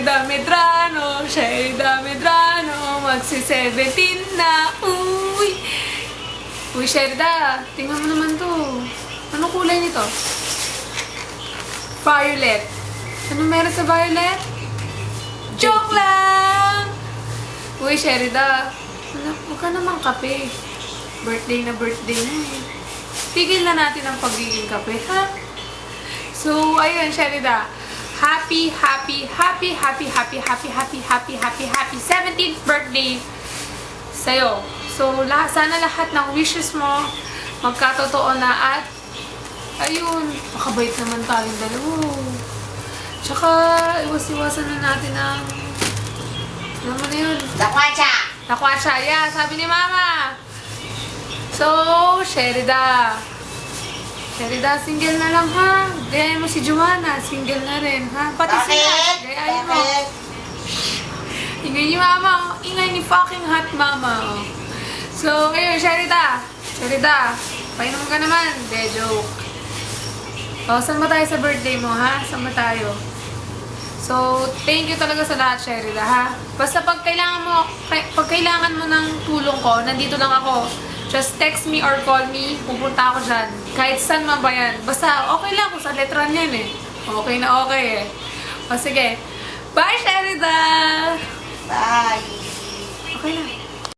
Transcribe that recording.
Sherida Medrano, Sherida Medrano, magsi-17 na, uy! Uy, Sherida, tingnan mo naman to. Anong kulay nito? Violet. Ano meron sa violet? Joke lang! Uy, Sherida, huwag ka naman kape. Birthday na birthday na eh. Tigil na natin ang pagiging kape, ha? So, ayun, Sherida. Happy 17th birthday sa'yo. So, sana lahat ng wishes mo magkatotoo na at ayun, makabait naman tayong dalawa. Tsaka, iwas-iwasan na natin ang ano mo na yun? Nakwatsa, yeah, sabi ni Mama. So, Sherida, single na lang ha. Gayahin mo si Joanna, single na rin ha. Pati sila, gayahin mo. Ingay ni Mama, ingay ni fucking hot Mama. So, ayun, Sherida, painom ka naman. De, joke. O, saan ba tayo sa birthday mo ha? Saan ba tayo? So, thank you talaga sa lahat, Sherida ha. Basta pag kailangan mo ng tulong ko, nandito lang ako. Just text me or call me, pupunta ako dyan. Kahit saan man ba yan. Basta okay lang kung sa letran yan eh. Okay na okay eh. O sige. Bye, Sherida! Bye! Okay na.